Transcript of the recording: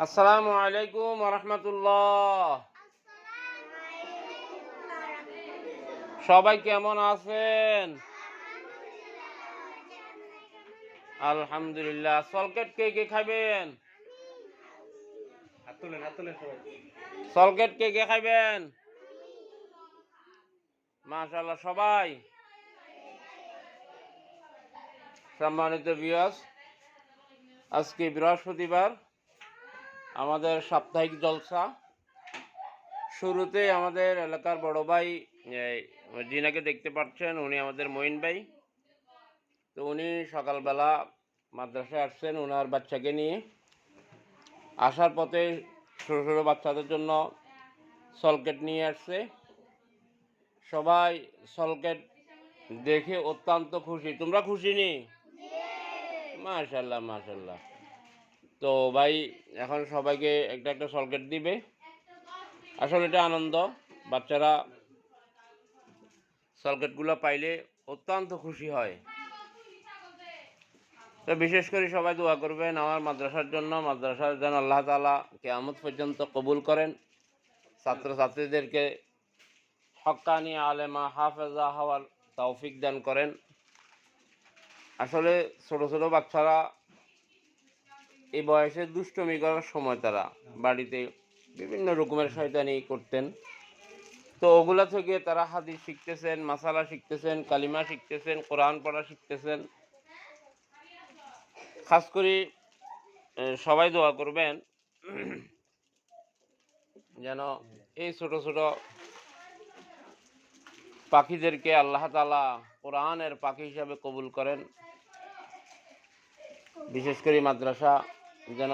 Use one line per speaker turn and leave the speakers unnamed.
আসসালামু আলাইকুম রহমতুল্লাহ। সবাই কেমন আছেন? আলহামদুলিল্লাহ। সলকেট কে কে খাবেন? সলকেট কে কে খাবেন? মাশাআল্লাহ সবাই। সম্মানিত ভিউয়ার্স, আজকে বৃহস্পতিবার, আমাদের সাপ্তাহিক জলসা। শুরুতে আমাদের এলাকার বড় ভাই জিনাকে দেখতে পাচ্ছেন, উনি আমাদের মঈন ভাই। তো উনি সকালবেলা মাদ্রাসায় আসছেন ওনার বাচ্চাকে নিয়ে। আসার পথে ছোটো ছোটো বাচ্চাদের জন্য সলকেট নিয়ে আসছে। সবাই সলকেট দেখে অত্যন্ত খুশি। তোমরা খুশি নি? মাশাল্লাহ মাশাল্লাহ। তো ভাই এখন সবাইকে একটা একটা সলকেট দিবে। আসলে এটা আনন্দ। বাচ্চারা সলকেটগুলো পাইলে অত্যন্ত খুশি হয়। তো বিশেষ করে সবাই দোয়া করবেন আমার মাদ্রাসার জন্য, মাদ্রাসার যেন আল্লাহ তাআলা কিয়ামত পর্যন্ত কবুল করেন, ছাত্রছাত্রীদেরকে হক্কানি আলেমা হাফেজা হওয়ার তৌফিক দান করেন। আসলে ছোট ছোট বাচ্চারা এই বয়সে দুষ্টমি করার সময়, তারা বাড়িতে বিভিন্ন রকমের শয়তানি করতেন। তো ওগুলা থেকে তারা হাদিস শিখতেছেন, মাসালা শিখতেছেন, কালিমা শিখতেছেন, কোরআন পড়া শিখতেছেন। খাস করে সবাই দোয়া করবেন যেন এই ছোট ছোট পাখিদেরকে আল্লাহ তাআলা কোরআনের পাখি হিসাবে কবুল করেন। বিশেষ করে মাদ্রাসা যেন